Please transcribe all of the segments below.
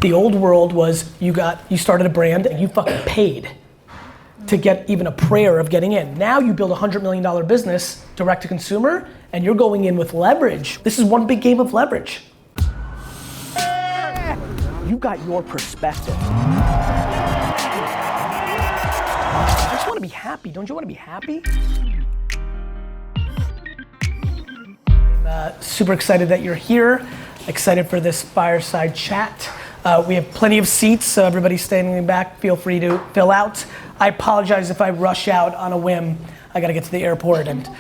The old world was you started a brand and you fucking paid to get even a prayer of getting in. Now you build a $100 million business direct to consumer and you're going in with leverage. This is one big game of leverage. You got your perspective. I just want to be happy. Don't you want to be happy? Super excited that you're here. Excited for this fireside chat. We have plenty of seats, so everybody standing back, feel free to fill out. I apologize if I rush out on a whim. I gotta get to the airport, and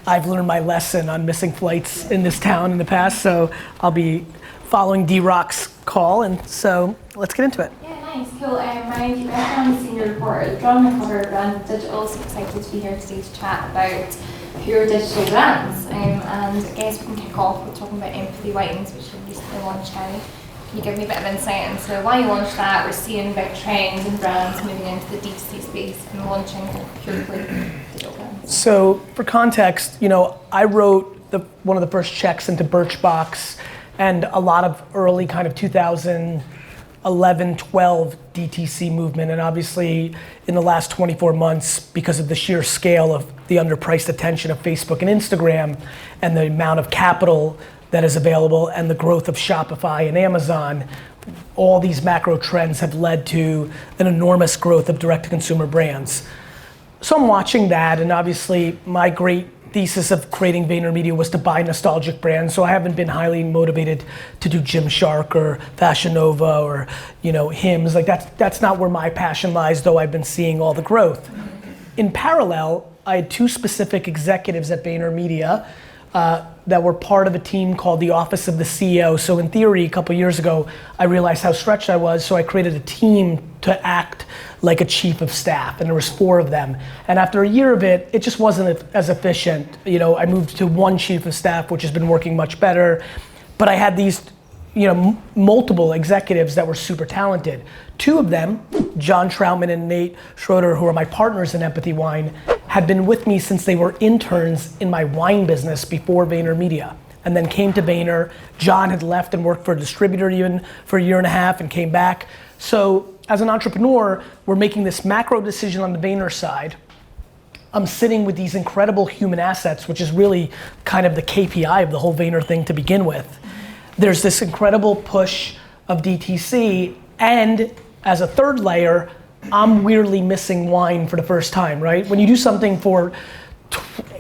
I've learned my lesson on missing flights in this town in the past, so I'll be following D-Rock's call, and so let's get into it. Yeah, nice, cool. My name's I'm a senior reporter, drawn and cover brand digital, so excited to be here today to chat about pure digital brands. And I guess we can kick off with talking about Empathy Wines, which you recently launched, Gary. Can you give me a bit of insight into why you launched that? We're seeing big trends and brands moving into the D2C space and launching purely digital brands. So for context, I wrote one of the first checks into Birchbox and a lot of early kind of 2011, 12 DTC movement, and obviously in the last 24 months, because of the sheer scale of the underpriced attention of Facebook and Instagram and the amount of capital that is available and the growth of Shopify and Amazon, all these macro trends have led to an enormous growth of direct-to-consumer brands. So I'm watching that, and obviously my great thesis of creating VaynerMedia was to buy nostalgic brands, so I haven't been highly motivated to do Gymshark or Fashion Nova or Hims. Like that's not where my passion lies, though I've been seeing all the growth. In parallel, I had two specific executives at VaynerMedia that were part of a team called the Office of the CEO. So in theory, a couple years ago, I realized how stretched I was, so I created a team to act like a chief of staff, and there was 4 of them. And after a year of it, it just wasn't as efficient. I moved to one chief of staff, which has been working much better, but I had these multiple executives that were super talented. 2 of them, John Troutman and Nate Schroeder, who are my partners in Empathy Wine, had been with me since they were interns in my wine business before VaynerMedia, and then came to Vayner. John had left and worked for a distributor even for a year and a half and came back. So as an entrepreneur, we're making this macro decision on the Vayner side. I'm sitting with these incredible human assets, which is really kind of the KPI of the whole Vayner thing to begin with. There's this incredible push of DTC, and as a third layer, I'm weirdly missing wine for the first time, right? When you do something for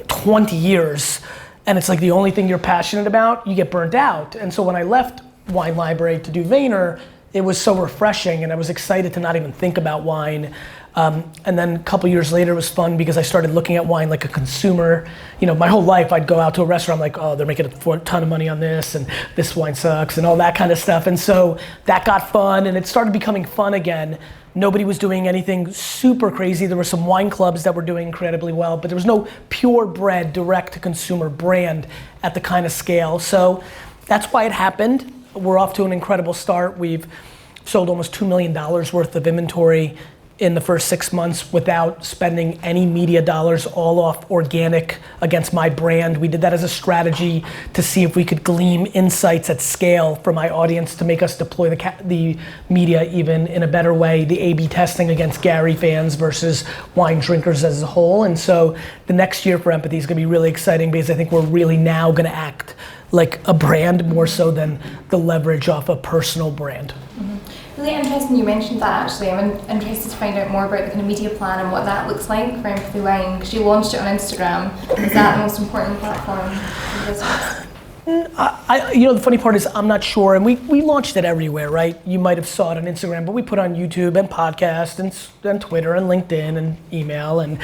20 years and it's like the only thing you're passionate about, you get burnt out. And so when I left Wine Library to do Vayner, it was so refreshing, and I was excited to not even think about wine. And then a couple years later, it was fun because I started looking at wine like a consumer. My whole life I'd go out to a restaurant, like, oh, they're making a ton of money on this, and this wine sucks, and all that kind of stuff. And so that got fun, and it started becoming fun again. Nobody was doing anything super crazy. There were some wine clubs that were doing incredibly well, but there was no purebred direct-to-consumer brand at the kind of scale. So that's why it happened. We're off to an incredible start. We've sold almost $2 million worth of inventory in the first 6 months without spending any media dollars, all off organic against my brand. We did that as a strategy to see if we could glean insights at scale for my audience to make us deploy the media even in a better way, the A/B testing against Gary fans versus wine drinkers as a whole. And so the next year for Empathy is gonna be really exciting because I think we're really now gonna act like a brand more so than the leverage off a personal brand. Mm-hmm. Really interesting you mentioned that actually. I'm interested to find out more about the kind of media plan and what that looks like for Empathy Wine, because you launched it on Instagram. Is that the most important platform for the business? The funny part is I'm not sure, and we launched it everywhere, right? You might have saw it on Instagram, but we put on YouTube and podcast and Twitter and LinkedIn and email, and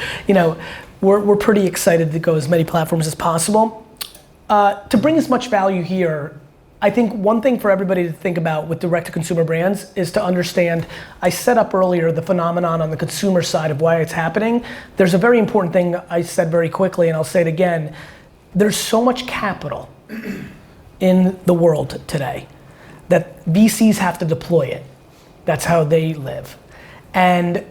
we're pretty excited to go as many platforms as possible. To bring as much value here, I think one thing for everybody to think about with direct-to-consumer brands is to understand, I set up earlier the phenomenon on the consumer side of why it's happening. There's a very important thing I said very quickly, and I'll say it again. There's so much capital in the world today that VCs have to deploy it. That's how they live. And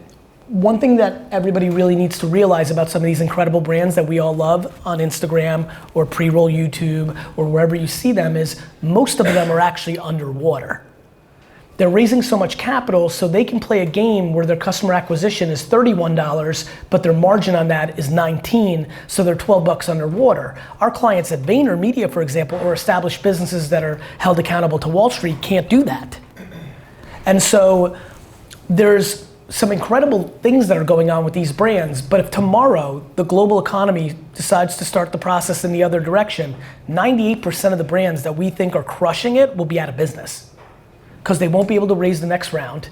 one thing that everybody really needs to realize about some of these incredible brands that we all love on Instagram or pre-roll YouTube or wherever you see them is most of them are actually underwater. They're raising so much capital so they can play a game where their customer acquisition is $31, but their margin on that is 19, so they're 12 bucks underwater. Our clients at VaynerMedia, for example, or established businesses that are held accountable to Wall Street can't do that. And so there's some incredible things that are going on with these brands, but if tomorrow the global economy decides to start the process in the other direction, 98% of the brands that we think are crushing it will be out of business. Because they won't be able to raise the next round.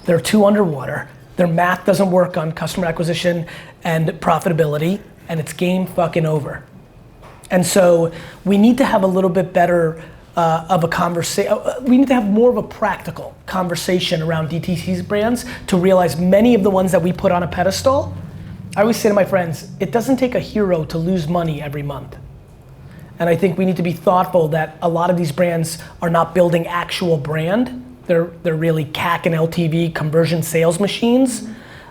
They're too underwater. Their math doesn't work on customer acquisition and profitability, and it's game fucking over. And so we need to have a little bit better of a conversation. We need to have more of a practical conversation around DTC brands to realize many of the ones that we put on a pedestal. I always say to my friends, it doesn't take a hero to lose money every month. And I think we need to be thoughtful that a lot of these brands are not building actual brand. They're really CAC and LTV conversion sales machines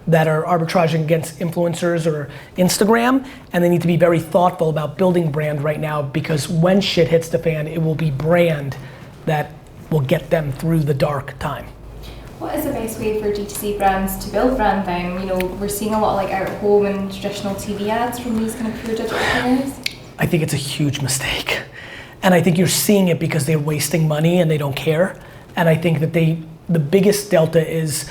that are arbitraging against influencers or Instagram, and they need to be very thoughtful about building brand right now, because when shit hits the fan, it will be brand that will get them through the dark time. What is the best way for DTC brands to build brand then? You know, we're seeing a lot of like out of home and traditional TV ads from these kind of pure digital players. I think it's a huge mistake. And I think you're seeing it because they're wasting money and they don't care. And I think that the biggest delta is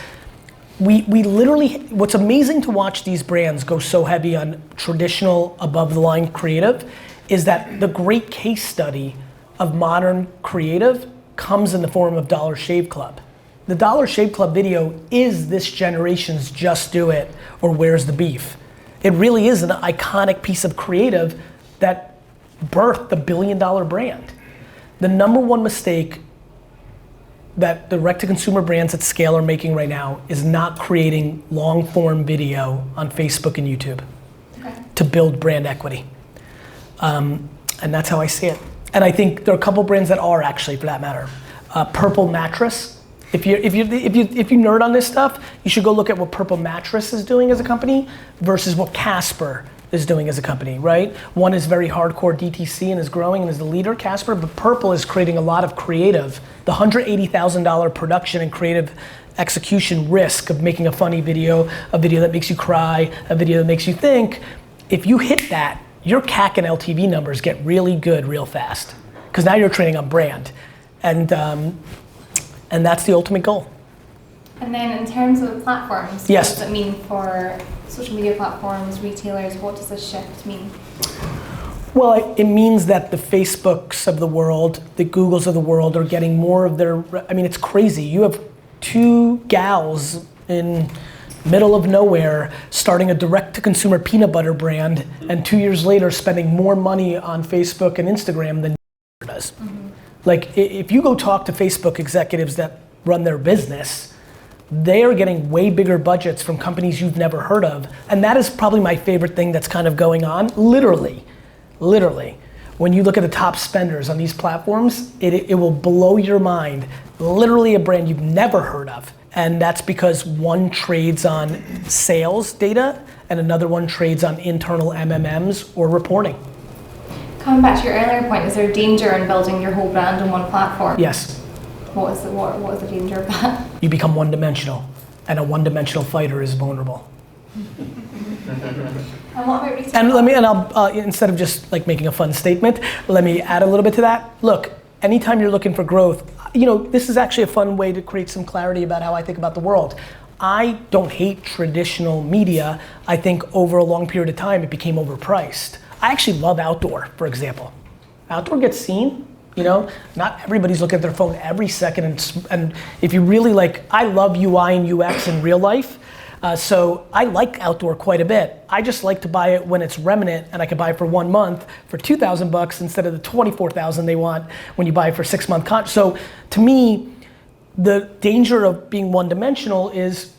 we literally, what's amazing to watch these brands go so heavy on traditional above the line creative is that the great case study of modern creative comes in the form of Dollar Shave Club. The Dollar Shave Club video is this generation's Just Do It or Where's the Beef. It really is an iconic piece of creative that birthed the billion-dollar brand. The number one mistake that direct-to-consumer brands at scale are making right now is not creating long-form video on Facebook and YouTube to build brand equity. And that's how I see it. And I think there are a couple brands that are actually, for that matter. Purple Mattress. If you nerd on this stuff, you should go look at what Purple Mattress is doing as a company versus what Casper is doing as a company, right? One is very hardcore DTC and is growing and is the leader, Casper, but Purple is creating a lot of creative. The $180,000 production and creative execution risk of making a funny video, a video that makes you cry, a video that makes you think, if you hit that, your CAC and LTV numbers get really good real fast. Because now you're trading on brand. And that's the ultimate goal. And then in terms of platforms, yes. What does it mean for social media platforms, retailers? What does this shift mean? Well, it means that the Facebooks of the world, the Googles of the world are getting more of their, I mean, it's crazy. You have two gals in middle of nowhere starting a direct-to-consumer peanut butter brand and 2 years later spending more money on Facebook and Instagram than does. Mm-hmm. Like, if you go talk to Facebook executives that run their business, they are getting way bigger budgets from companies you've never heard of. And that is probably my favorite thing that's kind of going on. Literally, when you look at the top spenders on these platforms, it will blow your mind. Literally a brand you've never heard of. And that's because one trades on sales data and another one trades on internal MMMs or reporting. Coming back to your earlier point, is there danger in building your whole brand on one platform? Yes. What is the danger of that? You become one-dimensional, and a one-dimensional fighter is vulnerable. And what about retail? And I'll instead of just like making a fun statement, let me add a little bit to that. Look, anytime you're looking for growth, you know, this is actually a fun way to create some clarity about how I think about the world. I don't hate traditional media. I think over a long period of time, it became overpriced. I actually love outdoor, for example. Outdoor gets seen. You know, not everybody's looking at their phone every second, and if you really like, I love UI and UX in real life, so I like outdoor quite a bit. I just like to buy it when it's remnant, and I can buy it for 1 month for $2,000 instead of the $24,000 they want when you buy it for 6 month contract. So to me, the danger of being one-dimensional is,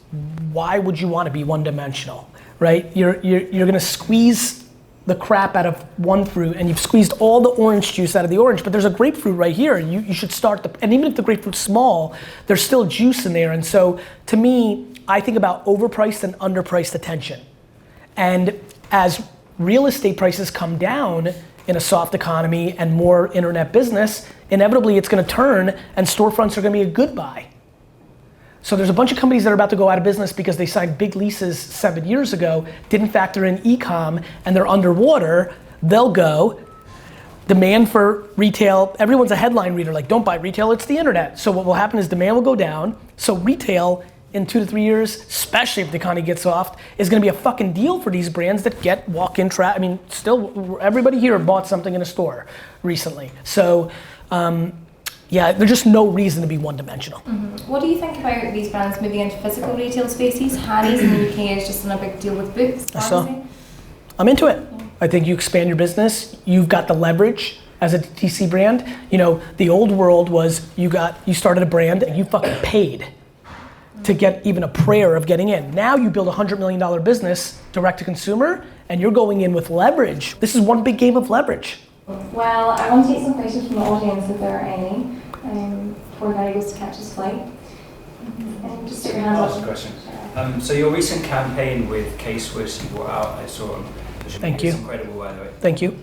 why would you want to be one-dimensional, right? You're gonna squeeze the crap out of one fruit and you've squeezed all the orange juice out of the orange, but there's a grapefruit right here. You should start and even if the grapefruit's small, there's still juice in there. And so to me, I think about overpriced and underpriced attention. And as real estate prices come down in a soft economy and more internet business, inevitably it's gonna turn and storefronts are gonna be a good buy. So there's a bunch of companies that are about to go out of business because they signed big leases 7 years ago, didn't factor in e-com, and they're underwater. They'll go. Demand for retail, everyone's a headline reader, like don't buy retail, it's the internet. So what will happen is demand will go down. So retail in 2 to 3 years, especially if the economy gets soft, is gonna be a fucking deal for these brands that get walk-in traffic. I mean, still, everybody here bought something in a store recently. So, yeah, there's just no reason to be one-dimensional. What do you think about these brands moving into physical retail spaces? Harry's in the UK is just in a big deal with Boots. I'm into it. I think you expand your business, you've got the leverage as a DTC brand. You know, the old world was you started a brand and you fucking paid to get even a prayer of getting in. Now you build a $100 million business direct to consumer and you're going in with leverage. This is one big game of leverage. Well, I want to take some questions from the audience if there are any, before Gary goes to catch his flight. Just stick your hands up. I'll ask a question. So your recent campaign with K-Swiss you brought out, I saw on social media. Thank you. It's incredible, by the way. Thank you.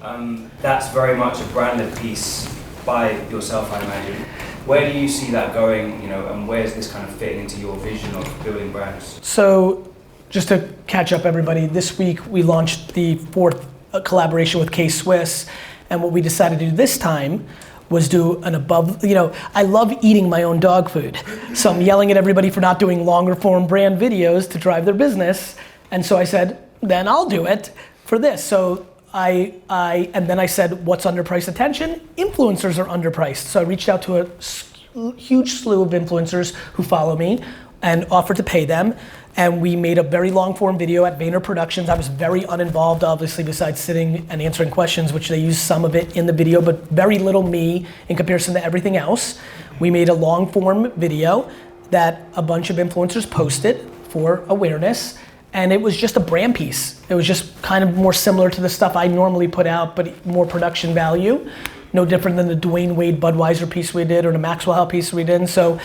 That's very much a branded piece by yourself, I imagine. Where do you see that going, you know, and where's this kind of fitting into your vision of building brands? So, just to catch up everybody, this week we launched the 4th collaboration with K-Swiss, and what we decided to do this time was do an above, you know, I love eating my own dog food. So I'm yelling at everybody for not doing longer form brand videos to drive their business. And so I said, then I'll do it for this. So and then I said, what's underpriced attention? Influencers are underpriced. So I reached out to a huge slew of influencers who follow me and offered to pay them. And we made a very long form video at Vayner Productions. I was very uninvolved, obviously, besides sitting and answering questions, which they used some of it in the video, but very little me in comparison to everything else. We made a long form video that a bunch of influencers posted for awareness. And it was just a brand piece. It was just kind of more similar to the stuff I normally put out, but more production value. No different than the Dwayne Wade Budweiser piece we did or the Maxwell House piece we did. So,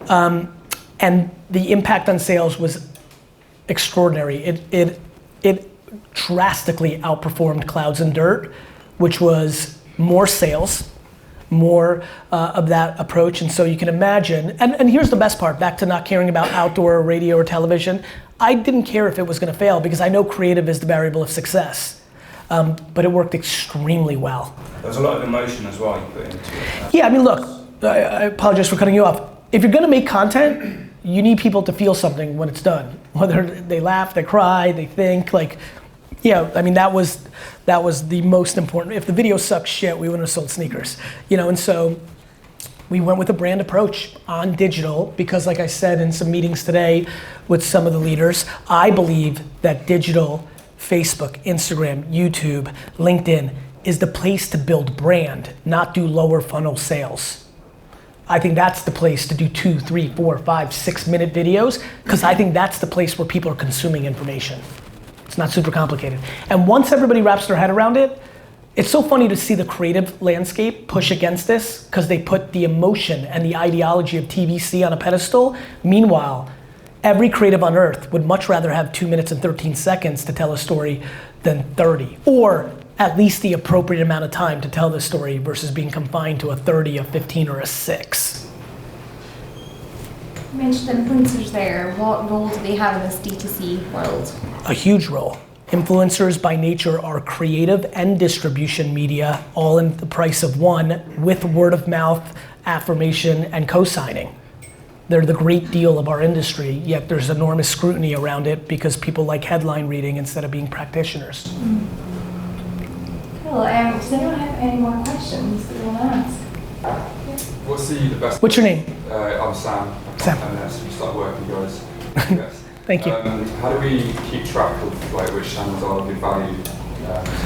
and the impact on sales was extraordinary. It drastically outperformed Clouds and Dirt, which was more sales, more of that approach. And so you can imagine, and here's the best part, back to not caring about outdoor or radio or television. I didn't care if it was gonna fail because I know creative is the variable of success. But it worked extremely well. There was a lot of emotion as well you put into it. Yeah, I mean, look, I apologize for cutting you off. If you're gonna make content, you need people to feel something when it's done. Whether they laugh, they cry, they think, like, yeah, I mean, that was the most important. If the video sucked shit, we wouldn't have sold sneakers. You know, and so we went with a brand approach on digital because, like I said in some meetings today with some of the leaders, I believe that digital, Facebook, Instagram, YouTube, LinkedIn is the place to build brand, not do lower funnel sales. I think that's the place to do 2, 3, 4, 5, 6 minute videos because I think that's the place where people are consuming information. It's not super complicated. And once everybody wraps their head around it, it's so funny to see the creative landscape push against this because they put the emotion and the ideology of TVC on a pedestal. Meanwhile, every creative on earth would much rather have 2 minutes and 13 seconds to tell a story than 30, or at least the appropriate amount of time to tell the story versus being confined to a 30, a 15, or a 6. You mentioned influencers there. What role do they have in this D2C world? A huge role. Influencers by nature are creative and distribution media, all in the price of one, with word of mouth, affirmation, and co-signing. They're the great deal of our industry, yet there's enormous scrutiny around it because people like headline reading instead of being practitioners. Cool. Does anyone have any more questions that they want to ask? What's the best? What's your name? I'm Sam. Sam. We started working, guys. Yes. Thank you. How do we keep track of like which channels are of good value?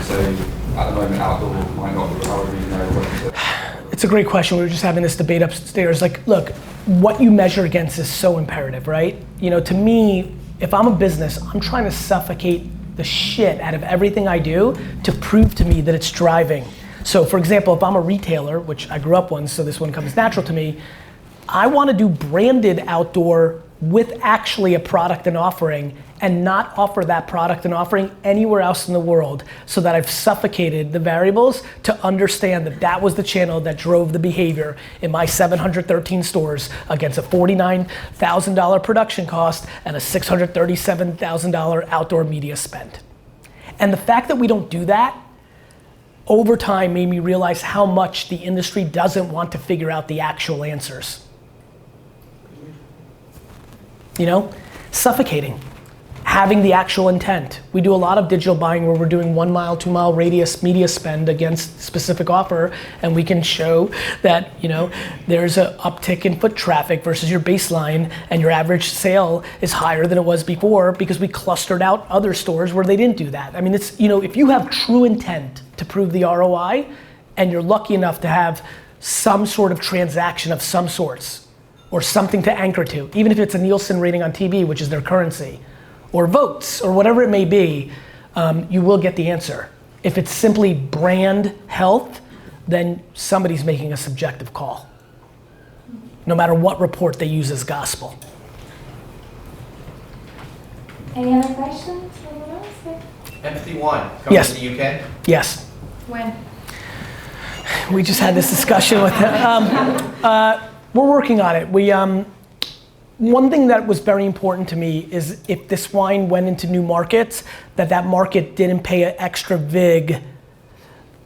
Say at the moment outdoor might not be. How do we know what to? It's a great question. We were just having this debate upstairs. Like, look, what you measure against is so imperative, right? You know, to me, if I'm a business, I'm trying to suffocate the shit out of everything I do to prove to me that it's driving. So for example, if I'm a retailer, which I grew up one, so this one comes natural to me, I want to do branded outdoor with actually a product and offering and not offer that product and offering anywhere else in the world, so that I've suffocated the variables to understand that that was the channel that drove the behavior in my 713 stores against a $49,000 production cost and a $637,000 outdoor media spend. And the fact that we don't do that over time made me realize how much the industry doesn't want to figure out the actual answers. You know, suffocating. Having the actual intent. We do a lot of digital buying where we're doing 1 mile, 2 mile radius media spend against specific offer, and we can show that, you know, there's an uptick in foot traffic versus your baseline, and your average sale is higher than it was before because we clustered out other stores where they didn't do that. I mean, it's, you know, if you have true intent to prove the ROI, and you're lucky enough to have some sort of transaction of some sorts, or something to anchor to, even if it's a Nielsen rating on TV, which is their currency, or votes, or whatever it may be, you will get the answer. If it's simply brand health, then somebody's making a subjective call, no matter what report they use as gospel. Any other questions? Anyone else? Yeah. Empathy wine coming Yes. to the UK. Yes. When? We just had this discussion with them. We're working on it. One thing that was very important to me is if this wine went into new markets, that market didn't pay an extra vig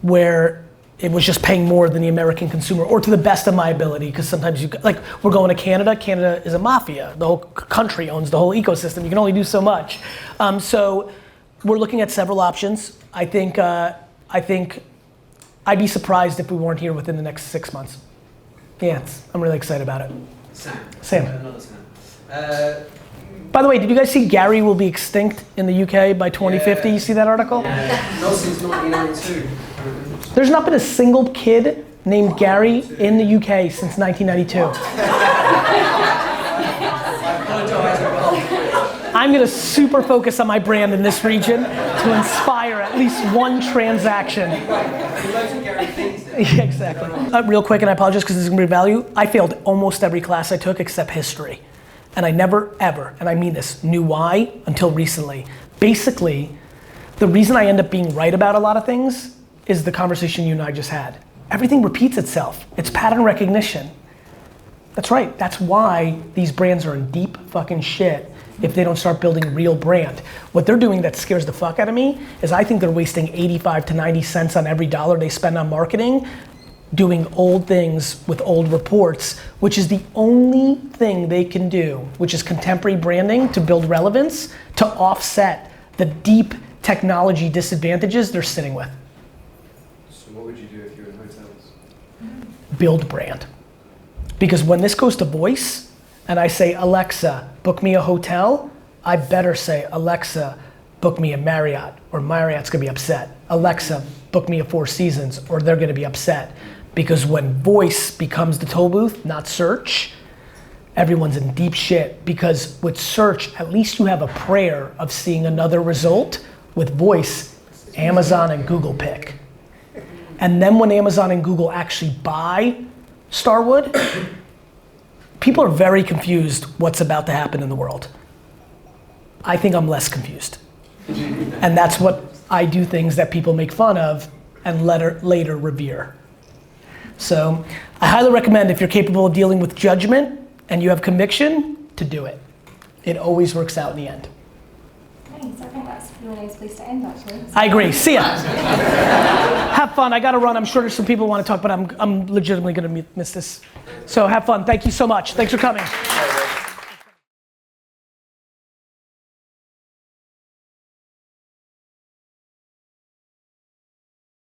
where it was just paying more than the American consumer, or to the best of my ability, because sometimes like we're going to Canada. Canada is a mafia. The whole country owns the whole ecosystem. You can only do so much. So we're looking at several options. I think I'd be surprised if we weren't here within the next 6 months. Yeah, I'm really excited about it. Sam. Another Sam. By the way, did you guys see Gary will be extinct in the UK by 2050? Yeah. You see that article? Yeah. Not since 1992. There's not been a single kid named Gary in the UK since 1992. I apologise. I'm gonna super focus on my brand in this region to inspire at least one transaction. Loads of Garyvees. Yeah, exactly. Real quick, and I apologize because this is gonna be value. I failed almost every class I took except history. And I never, ever, and I mean this, knew why until recently. Basically, the reason I end up being right about a lot of things is the conversation you and I just had. Everything repeats itself. It's pattern recognition. That's right, that's why these brands are in deep fucking shit if they don't start building real brand. What they're doing that scares the fuck out of me is I think they're wasting 85 to 90 cents on every dollar they spend on marketing, doing old things with old reports, which is the only thing they can do, which is contemporary branding to build relevance, to offset the deep technology disadvantages they're sitting with. So what would you do if you were in hotels? Build brand. Because when this goes to voice, and I say, Alexa, book me a hotel, I better say, Alexa, book me a Marriott, or Marriott's gonna be upset. Alexa, book me a Four Seasons, or they're gonna be upset. Because when voice becomes the toll booth, not search, everyone's in deep shit. Because with search, at least you have a prayer of seeing another result. With voice, Amazon and Google pick. And then when Amazon and Google actually buy Starwood, people are very confused what's about to happen in the world. I think I'm less confused. And that's what I do, things that people make fun of and later revere. So I highly recommend, if you're capable of dealing with judgment and you have conviction, to do it. It always works out in the end. Nice, I think that's a really nice place to end actually. I agree, see ya. Have fun, I gotta run. I'm sure there's some people who wanna talk, but I'm legitimately gonna miss this. So have fun, thank you so much. Thanks for coming.